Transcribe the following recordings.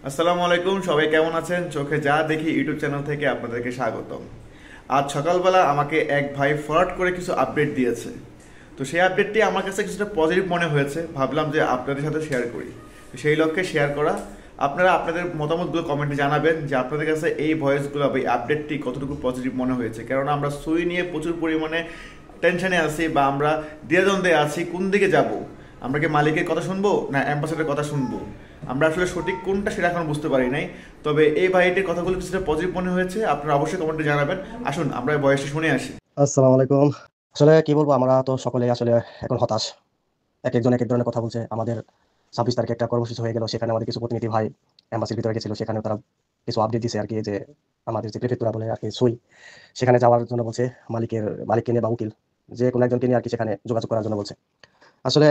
আসসালামু আলাইকুম, সবাই কেমন আছেন? চোখে যা দেখি ইউটিউব চ্যানেল থেকে আপনাদেরকে স্বাগতম। আজ সকালবেলা আমাকে এক ভাই ফরওয়ার্ড করে কিছু আপডেট দিয়েছে। তো সেই আপডেটটি আমার কাছে কিছুটা পজিটিভ মনে হয়েছে, ভাবলাম যে আপনাদের সাথে শেয়ার করি। তো সেই লক্ষ্যে শেয়ার করা। আপনারা আপনাদের মতামতগুলো কমেন্টে জানাবেন যে আপনাদের কাছে এই ভয়েসগুলো বা এই আপডেটটি কতটুকু পজিটিভ মনে হয়েছে। কেননা আমরা সুই নিয়ে প্রচুর পরিমাণে টেনশনে আছি বা আমরা দ্বিধাদ্বন্দ্বে আছি কোন দিকে যাব। আমরা কি মালিকের কথা শুনবো না অ্যাম্বাসেডারের কথা শুনবো? আমরা আসলে সঠিক কোনটা সেটা এখন বুঝতে পারি নাই। তবে এই ভাইটির কথাগুলো কিছুটা পজিটিভ মনে হয়েছে, আপনারা অবশ্যই কমেন্টে জানাবেন। আসুন আমরা এই ভয়েসটি শুনে আসি। আসসালামু আলাইকুম। আসলে কি বলবো, আমরা তো সকলেই আসলে এখন হতাশ। একেকজন একেক ধরনের কথা বলছে। আমাদের 26 তারিখে একটা কর্মসূচি হয়ে গেল, সেখানে আমাদের কিছু প্রতিনিধি ভাই এম্বাসির ভিতরে গেছিল, সেখানেও তারা কিছু আপডেট দিছে আর কি, যে আমাদের যে প্রেফেক্টুরা বলে আর কি সুই, সেখানে যাওয়ার জন্য বলছে। মালিককে নিয়ে বা উকিল যে কোনো একজনকে নিয়ে আর কি সেখানে যোগাযোগ করার জন্য বলছে। আসলে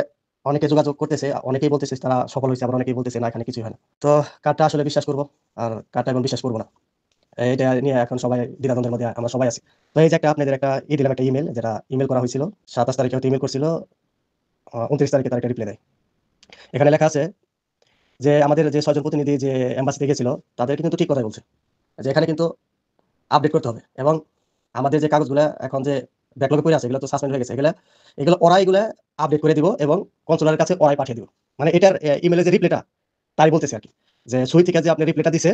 অনেকে যোগাযোগ করতেছে, অনেকেই বলতেছে তারা সফল হয়েছে, আবার অনেকেই বলতেছে না এখানে কিছুই হয় না। তো কারটা আসলে বিশ্বাস করবো আর কারটা এখন বিশ্বাস করবো না, এটা নিয়ে এখন সবাই দ্বিধাদ্বন্দ্বের মধ্যে আমরা সবাই আছি। তো এই যে একটা আপনাদের একটা দিলাম একটা ইমেল, যেটা ইমেল করা হয়েছিল 27 তারিখে হয়তো ইমেল করছিল, 29 তারিখে তার একটা রিপ্লাই দেয়। এখানে লেখা আছে যে আমাদের যে 6 জন প্রতিনিধি যে এম্বাসিতে গেছিল, তাদের কিন্তু ঠিক কথাই বলছে, যে এখানে কিন্তু আপডেট করতে হবে, এবং আমাদের যে কাগজগুলো এখন যে ব্যাকলগে পড়ে আছে এগুলো তো সাসপেন্ড হয়ে গেছে, এগুলো এগুলো ওরাই এগুলো আপডেট করে দিব এবং কনসুলারের কাছে ওরাই পাঠিয়ে দিব। মানে এটার ইমেলের যে রিপ্লাইটা তাই বলতেছে আর কি, যে সুই থেকে যে আপনি রিপ্লাইটা দিছে,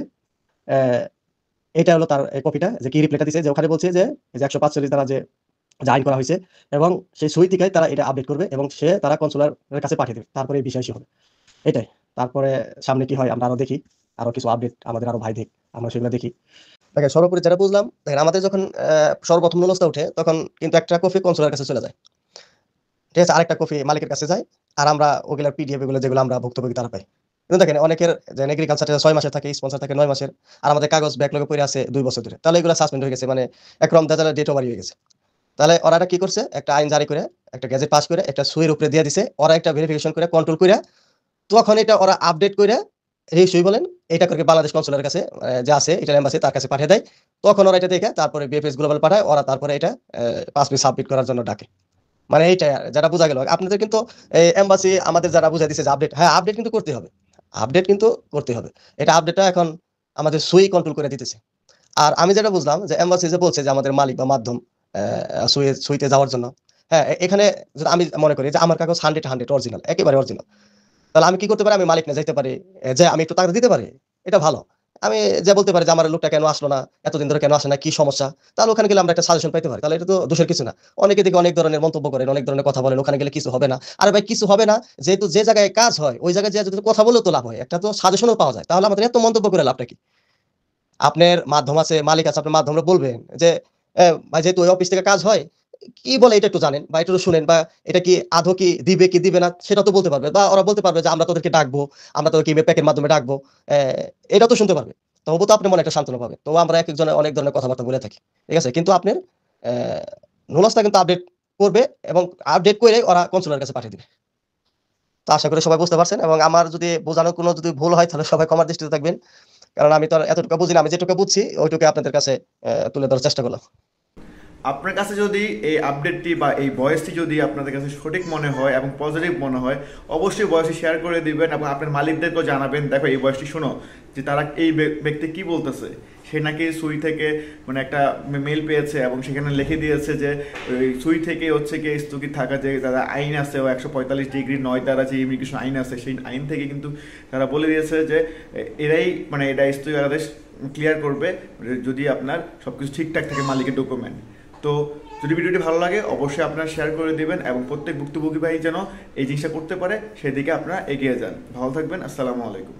এটা হলো তার কপিটা, যে কি রিপ্লাইটা দিছে, যে ওখানে বলছে যে এই যে 145 দ্বারা যে আইন করা হয়েছে, এবং সেই সই থেকে তারা এটা আপডেট করবে এবং তারা কনসুলারের কাছে পাঠিয়ে দেবে, তারপরে এই বিষয় শেষ হবে। এটাই। তারপরে সামনে কি হয় আমরা আরো দেখি, আরো কিছু আপডেট আমাদের আরো ভাই দেখ, আমরা সেগুলো দেখি। দেখেন সর্বোপরি যেটা বুঝলাম, দেখেন আমাদের যখন সর্বপ্রথম নুলসটা উঠে, তখন কিন্তু একটা কপি কনসুলারের কাছে চলে যায়, ঠিক আছে, আরেকটা কপি মালিকের কাছে যায়, আর আমরা ওগুলার পিডিএফ এগুলো যেগুলো আমরা ভুক্তভোগী তারা পাই। কিন্তু দেখেন অনেকের যে এগ্রিকালচার 6 মাসের থাকে, স্পন্সর থাকে 9 মাসের, আর আমাদের কাগজ ব্যাকলগে পড়ে আছে 2 বছর ধরে, তাহলে এগুলো সাসপেন্ড হয়ে গেছে, মানে একরকম দেখা যায় ডেট ওভার হয়ে গেছে। তাহলে ওরা এটা কি করছে, একটা আইন জারি করে, একটা গেজেট পাস করে, একটা সুইয়ের উপরে দিয়ে দিছে, ওরা একটা ভেরিফিকেশন করে কন্ট্রোল করে, তখন এটা ওরা আপডেট করে, এই সুই বলেন, এটা করে বাংলাদেশ কনসুলারের কাছে যে আছে এটা এম্বাসি, তার কাছে পাঠিয়ে দেয়। তখন ওরা এটা দেখে তারপরে বিএফএস গ্লোবাল পাঠায়, ওরা তারপরে এটা পাসপোর্ট সাবমিট করার জন্য ডাকে। মানে এইটা যেটা বোঝা গেল আপনাদের, কিন্তু এম্বাসি আমাদের যারা বুঝাই দিচ্ছে যে আপডেট, হ্যাঁ আপডেট কিন্তু করতে হবে, আপডেট কিন্তু করতে হবে। এটা আপডেটটা এখন আমাদের সুই কন্ট্রোল করে দিতেছে। আর আমি যেটা বুঝলাম, যে এম্বাসি যে বলছে যে আমাদের মালিক বা মাধ্যম সুইতে যাওয়ার জন্য, হ্যাঁ এখানে যদি আমি মনে করি যে আমার কাগজ 100 অরিজিনাল, একেবারে অরিজিনাল, তাহলে আমি কি করতে পারি, আমি মালিক না যাইতে পারি, যে আমি একটু টাকা দিতে পারি, এটা ভালো। আমি যে বলতে পারি যে আমার লোকটা কেন আসলো না, এতদিন ধরে কেন আসে না, কি সমস্যা, তাহলে ওখানে গেলে আমরা একটা সাজেশন পাইতে পারি, তাহলে এটা তো দোষের কিছু না। অনেকে দিকে অনেক ধরনের মন্তব্য করেন, অনেক ধরনের কথা বলেন, ওখানে গেলে কিছু হবে না। আরে ভাই কিছু হবে না, যেহেতু যে জায়গায় কাজ হয় ওই জায়গায় যে যদি কথা বলেও তো লাভ হয়, একটা তো সাজেশনও পাওয়া যায়, তাহলে আমাদের এত মন্তব্য করে লাভটা কি? আপনার মাধ্যম আছে, মালিক আছে, আপনার মাধ্যমে বলবেন যে ভাই যেহেতু ওই অফিস থেকে কাজ হয়, কি বলে এটা একটু জানেন বা একটু শুনেন, বা এটা কি আদৌ কি দিবে কি দিবে না সেটা তো বলতে পারবে, বা ওরা বলতে পারবে যে আমরা তোদেরকে ডাকবো, আমরা তোদেরকে ইমেল প্যাকের মাধ্যমে ডাকবো, এটা তো শুনতে পারবে। তবু তো আপনি মনে একটা সান্ত্বনা পাবে। তো আমরা এক একজনের অনেক ধরনের কথাবার্তা বলে থাকি, ঠিক আছে, কিন্তু আপনার নোলসটা কিন্তু আপডেট করবে, এবং আপডেট করে ওরা কনসুলার কাছে পাঠিয়ে দিবে। তো আশা করি সবাই বুঝতে পারছেন, এবং আমার যদি বোঝানোর কোনো যদি ভুল হয় তাহলে সবাই ক্ষমার দৃষ্টিতে থাকবেন, কারণ আমি তো আর এতটুকু বুঝি না, আমি যেটুকু বুঝছি ওইটুকু আপনাদের কাছে তুলে ধরার চেষ্টা করলাম। আপনার কাছে যদি এই আপডেটটি বা এই ভয়েসটি যদি আপনাদের কাছে সঠিক মনে হয় এবং পজিটিভ মনে হয়, অবশ্যই ভয়েসটি শেয়ার করে দিবেন এবং আপনার মালিকদেরকেও জানাবেন, দেখো এই ভয়েসটি শোনো, যে তারা এই ব্যক্তি কি বলতেছে। সে নাকি সুই থেকে মানে একটা মেল পেয়েছে এবং সেখানে লিখে দিয়েছে যে ওই সুই থেকে হচ্ছে কি স্থগিত থাকা যে তারা আইন আছে, ও 145°9 দ্বারা যে ইমিগ্রেশন আইন আছে, সেই আইন থেকে কিন্তু তারা বলে দিয়েছে যে এরাই মানে এটা স্থগিতাদেশ ক্লিয়ার করবে যদি আপনার সব কিছু ঠিকঠাক থাকে মালিকের ডকুমেন্ট। তো যদি ভিডিওটি ভালো লাগে অবশ্যই আপনারা শেয়ার করে দিবেন এবং প্রত্যেক ভুক্তভোগী ভাই যেন এই জিনিসটা করতে পারে সেদিকে আপনারা এগিয়ে যান। ভালো থাকবেন। আসসালামু আলাইকুম।